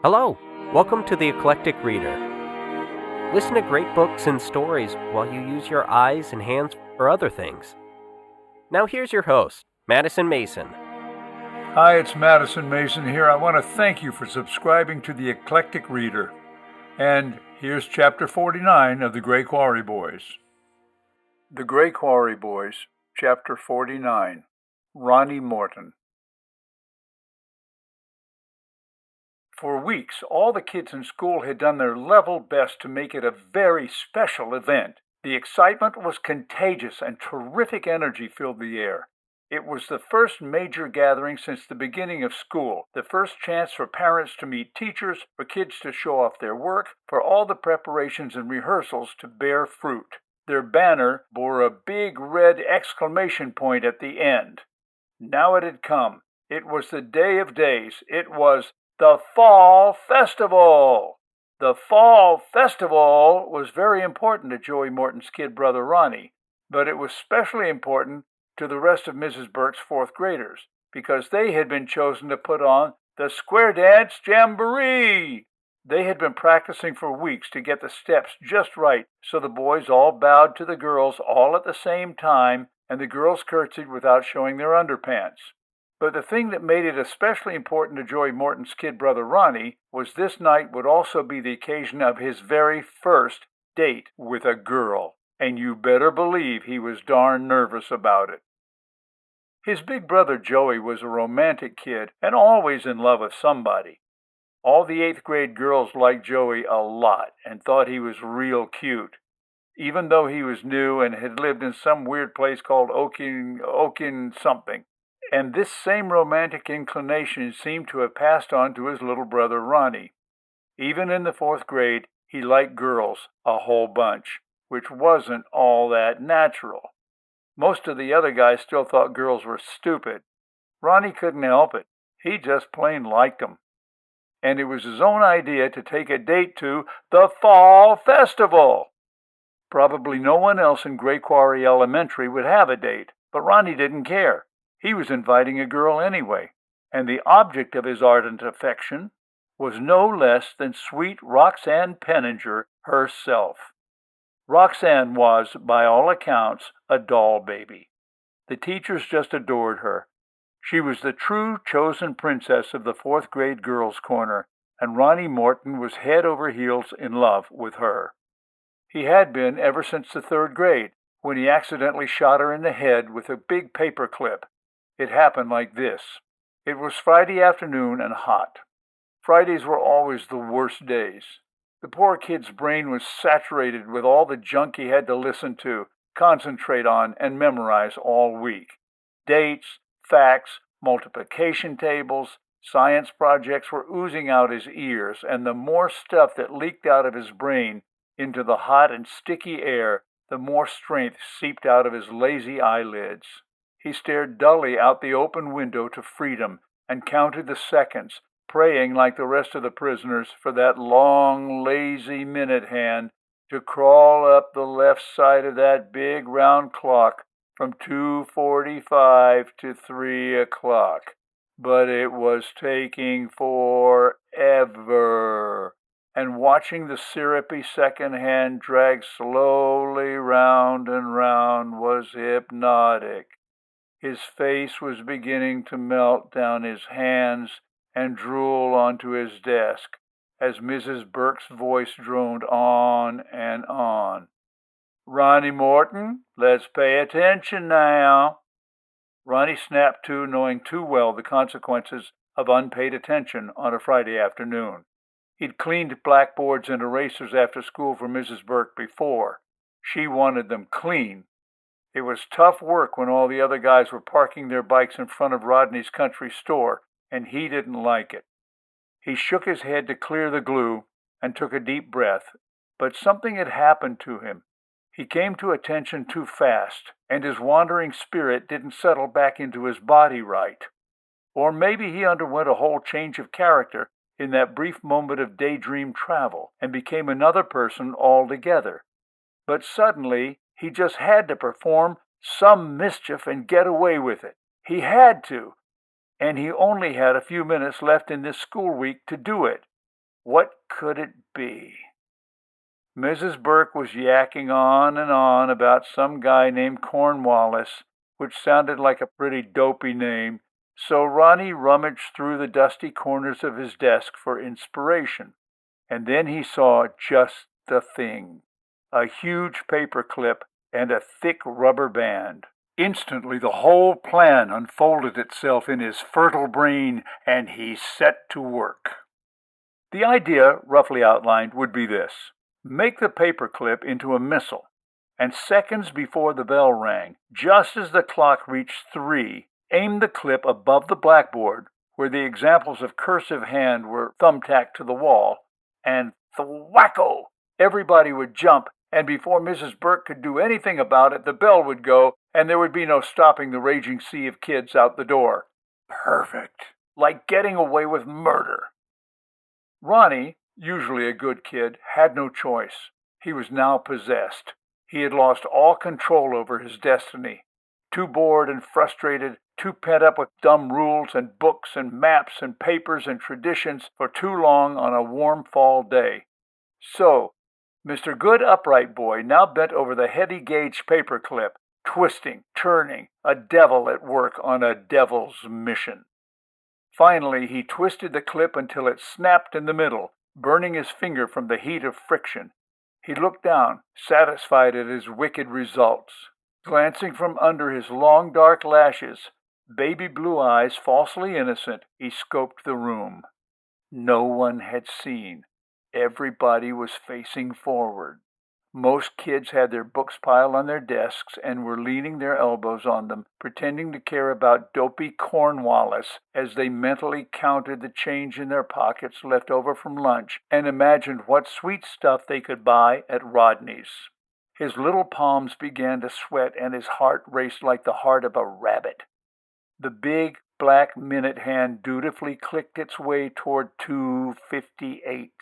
Hello, welcome to the Eclectic Reader. Listen to great books and stories while you use your eyes and hands for other things. Now here's your host, Madison Mason. Hi, it's Madison Mason here. I want to thank you for subscribing to the Eclectic Reader. And here's Chapter 49 of The Gray Quarry Boys. The Gray Quarry Boys, Chapter 49, Ronnie Morton. For weeks, all the kids in school had done their level best to make it a very special event. The excitement was contagious and terrific energy filled the air. It was the first major gathering since the beginning of school, the first chance for parents to meet teachers, for kids to show off their work, for all the preparations and rehearsals to bear fruit. Their banner bore a big red exclamation point at the end. Now it had come. It was the day of days. It was the Fall Festival! The Fall Festival was very important to Joey Morton's kid brother Ronnie, but it was especially important to the rest of Mrs. Burke's fourth graders, because they had been chosen to put on the Square Dance Jamboree. They had been practicing for weeks to get the steps just right, so the boys all bowed to the girls all at the same time, and the girls curtsied without showing their underpants. But the thing that made it especially important to Joey Morton's kid brother Ronnie was this night would also be the occasion of his very first date with a girl, and you better believe he was darn nervous about it. His big brother Joey was a romantic kid and always in love with somebody. All the 8th grade girls liked Joey a lot and thought he was real cute, even though he was new and had lived in some weird place called Okin something. And this same romantic inclination seemed to have passed on to his little brother Ronnie. Even in the 4th grade, he liked girls a whole bunch, which wasn't all that natural. Most of the other guys still thought girls were stupid. Ronnie couldn't help it. He just plain liked them. And it was his own idea to take a date to the Fall Festival. Probably no one else in Gray Quarry Elementary would have a date, but Ronnie didn't care. He was inviting a girl anyway, and the object of his ardent affection was no less than sweet Roxanne Penninger herself. Roxanne was, by all accounts, a doll baby. The teachers just adored her. She was the true chosen princess of the 4th grade girls' corner, and Ronnie Morton was head over heels in love with her. He had been ever since the 3rd grade, when he accidentally shot her in the head with a big paper clip. It happened like this. It was Friday afternoon and hot. Fridays were always the worst days. The poor kid's brain was saturated with all the junk he had to listen to, concentrate on, and memorize all week. Dates, facts, multiplication tables, science projects were oozing out his ears, and the more stuff that leaked out of his brain into the hot and sticky air, the more strength seeped out of his lazy eyelids. He stared dully out the open window to freedom and counted the seconds, praying like the rest of the prisoners for that long, lazy minute hand to crawl up the left side of that big round clock from 2:45 to 3 o'clock. But it was taking forever, and watching the syrupy second hand drag slowly round and round was hypnotic. His face was beginning to melt down his hands and drool onto his desk as Mrs. Burke's voice droned on and on. "Ronnie Morton, let's pay attention now." Ronnie snapped to, knowing too well the consequences of unpaid attention on a Friday afternoon. He'd cleaned blackboards and erasers after school for Mrs. Burke before. She wanted them clean. It was tough work when all the other guys were parking their bikes in front of Rodney's country store, and he didn't like it. He shook his head to clear the glue and took a deep breath, but something had happened to him. He came to attention too fast, and his wandering spirit didn't settle back into his body right. Or maybe he underwent a whole change of character in that brief moment of daydream travel and became another person altogether. But suddenly, he just had to perform some mischief and get away with it. He had to, and he only had a few minutes left in this school week to do it. What could it be? Mrs. Burke was yakking on and on about some guy named Cornwallis, which sounded like a pretty dopey name, so Ronnie rummaged through the dusty corners of his desk for inspiration. And then he saw just the thing, a huge paper clip and a thick rubber band. Instantly the whole plan unfolded itself in his fertile brain, and he set to work. The idea, roughly outlined, would be this. Make the paperclip into a missile, and seconds before the bell rang, just as the clock reached 3, aim the clip above the blackboard where the examples of cursive hand were thumbtacked to the wall, and thwacko! Everybody would jump, and before Mrs. Burke could do anything about it, the bell would go, and there would be no stopping the raging sea of kids out the door. Perfect. Like getting away with murder. Ronnie, usually a good kid, had no choice. He was now possessed. He had lost all control over his destiny. Too bored and frustrated, too pent up with dumb rules and books and maps and papers and traditions for too long on a warm fall day. So, Mr. Good Upright Boy now bent over the heavy gauge paperclip, twisting, turning, a devil at work on a devil's mission. Finally, he twisted the clip until it snapped in the middle, burning his finger from the heat of friction. He looked down, satisfied at his wicked results. Glancing from under his long dark lashes, baby blue eyes falsely innocent, he scoped the room. No one had seen. Everybody was facing forward. Most kids had their books piled on their desks and were leaning their elbows on them, pretending to care about dopey Cornwallis as they mentally counted the change in their pockets left over from lunch and imagined what sweet stuff they could buy at Rodney's. His little palms began to sweat and his heart raced like the heart of a rabbit. The big black minute hand dutifully clicked its way toward 2:58.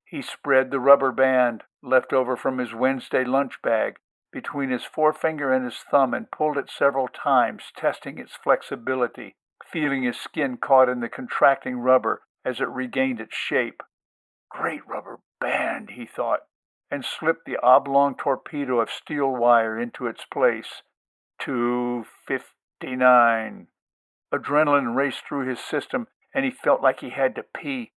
He spread the rubber band, left over from his Wednesday lunch bag, between his forefinger and his thumb and pulled it several times, testing its flexibility, feeling his skin caught in the contracting rubber as it regained its shape. Great rubber band, he thought, and slipped the oblong torpedo of steel wire into its place. 2:59. Adrenaline raced through his system, and he felt like he had to pee.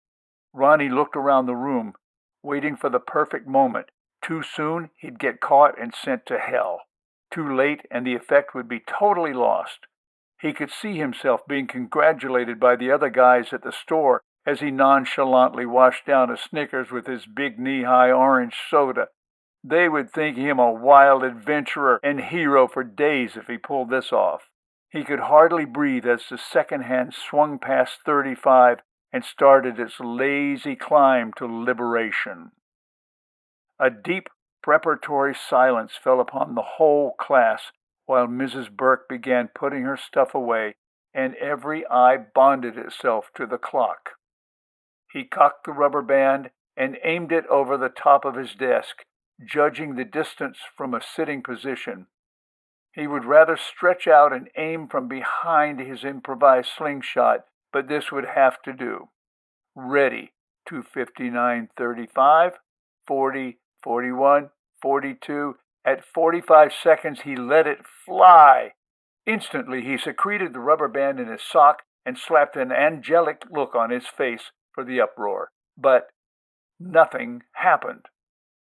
Ronnie looked around the room, waiting for the perfect moment. Too soon, he'd get caught and sent to hell. Too late, and the effect would be totally lost. He could see himself being congratulated by the other guys at the store as he nonchalantly washed down a Snickers with his big knee-high orange soda. They would think him a wild adventurer and hero for days if he pulled this off. He could hardly breathe as the second hand swung past 35 and started its lazy climb to liberation. A deep preparatory silence fell upon the whole class while Mrs. Burke began putting her stuff away, and every eye bonded itself to the clock. He cocked the rubber band and aimed it over the top of his desk, judging the distance from a sitting position. He would rather stretch out and aim from behind his improvised slingshot, but this would have to do. Ready. 2:59:35, 40, 41, 42. At 45 seconds, he let it fly. Instantly, he secreted the rubber band in his sock and slapped an angelic look on his face for the uproar. But nothing happened.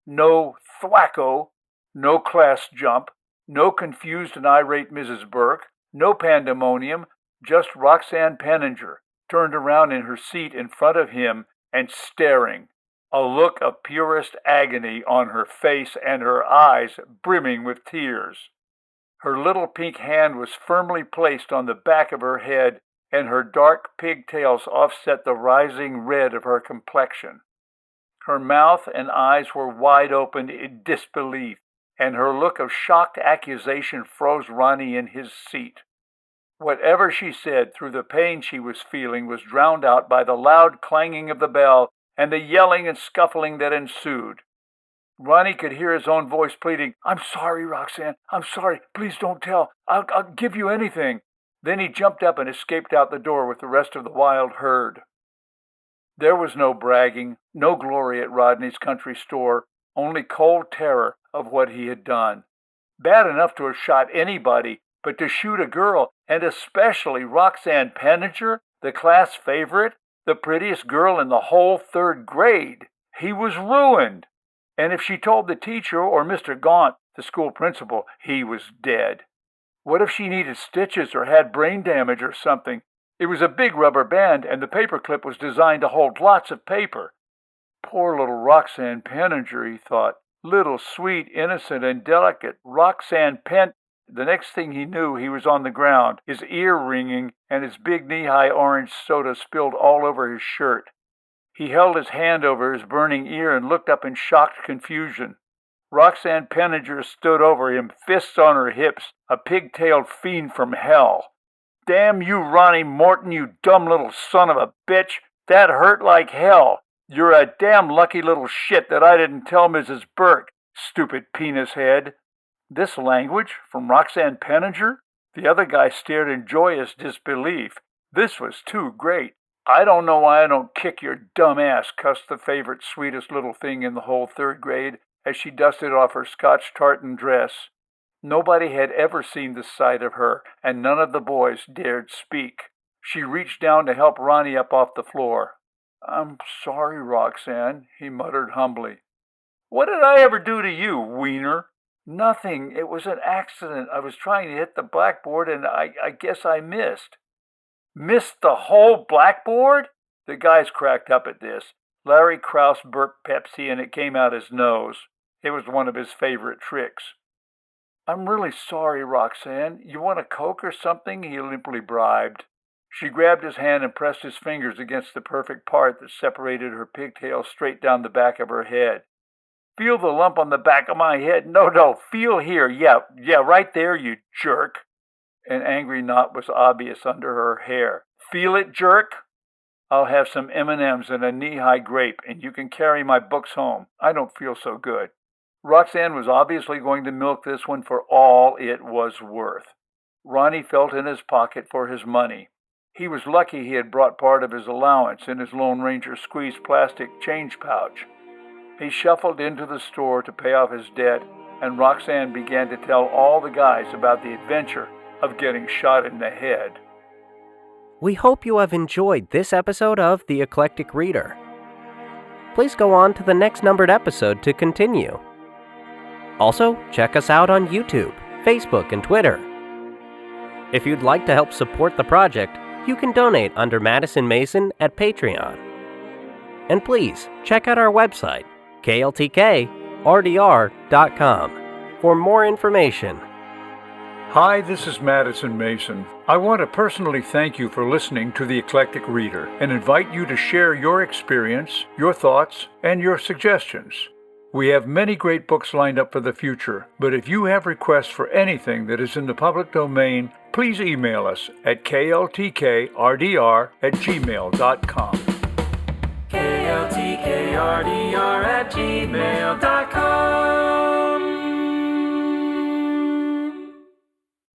No thwacko, no class jump, no confused and irate Mrs. Burke, no pandemonium, just Roxanne Penninger, turned around in her seat in front of him and staring, a look of purest agony on her face and her eyes brimming with tears. Her little pink hand was firmly placed on the back of her head, and her dark pigtails offset the rising red of her complexion. Her mouth and eyes were wide open in disbelief, and her look of shocked accusation froze Ronnie in his seat. Whatever she said through the pain she was feeling was drowned out by the loud clanging of the bell and the yelling and scuffling that ensued. Ronnie could hear his own voice pleading, "I'm sorry, Roxanne. I'm sorry. Please don't tell. I'll give you anything." Then he jumped up and escaped out the door with the rest of the wild herd. There was no bragging, no glory at Rodney's country store, only cold terror of what he had done. Bad enough to have shot anybody, but to shoot a girl, and especially Roxanne Penninger, the class favorite, the prettiest girl in the whole third grade. He was ruined. And if she told the teacher or Mr. Gaunt, the school principal, he was dead. What if she needed stitches or had brain damage or something? It was a big rubber band, and the paperclip was designed to hold lots of paper. Poor little Roxanne Penninger, he thought. Little, sweet, innocent, and delicate Roxanne Pen... The next thing he knew, he was on the ground, his ear ringing, and his big knee-high orange soda spilled all over his shirt. He held his hand over his burning ear and looked up in shocked confusion. Roxanne Penninger stood over him, fists on her hips, a pig-tailed fiend from hell. "Damn you, Ronnie Morton, you dumb little son of a bitch! That hurt like hell! You're a damn lucky little shit that I didn't tell Mrs. Burke, stupid penis head!" This language from Roxanne Penninger? The other guy stared in joyous disbelief. This was too great. "I don't know why I don't kick your dumb ass," cussed the favorite, sweetest little thing in the whole third grade as she dusted off her Scotch tartan dress. Nobody had ever seen the sight of her, and none of the boys dared speak. She reached down to help Ronnie up off the floor. "I'm sorry, Roxanne," he muttered humbly. "What did I ever do to you, wiener?" "Nothing. It was an accident. I was trying to hit the blackboard, and I guess I missed." "Missed the whole blackboard?" The guys cracked up at this. Larry Krause burped Pepsi, and it came out his nose. It was one of his favorite tricks. "I'm really sorry, Roxanne. You want a Coke or something?" he limply bribed. She grabbed his hand and pressed his fingers against the perfect part that separated her pigtail straight down the back of her head. "Feel the lump on the back of my head? No, feel here. Yeah, right there, you jerk." An angry knot was obvious under her hair. "Feel it, jerk? I'll have some M&Ms and a knee-high grape, and you can carry my books home. I don't feel so good." Roxanne was obviously going to milk this one for all it was worth. Ronnie felt in his pocket for his money. He was lucky he had brought part of his allowance in his Lone Ranger squeezed plastic change pouch. He shuffled into the store to pay off his debt, and Roxanne began to tell all the guys about the adventure of getting shot in the head. We hope you have enjoyed this episode of The Eclectic Reader. Please go on to the next numbered episode to continue. Also, check us out on YouTube, Facebook, and Twitter. If you'd like to help support the project, you can donate under Madison Mason at Patreon. And please, check out our website, kltkrdr.com, for more information. Hi, this is Madison Mason. I want to personally thank you for listening to The Eclectic Reader and invite you to share your experience, your thoughts, and your suggestions. We have many great books lined up for the future, but if you have requests for anything that is in the public domain, please email us at kltkrdr@gmail.com. kltkrdr@gmail.com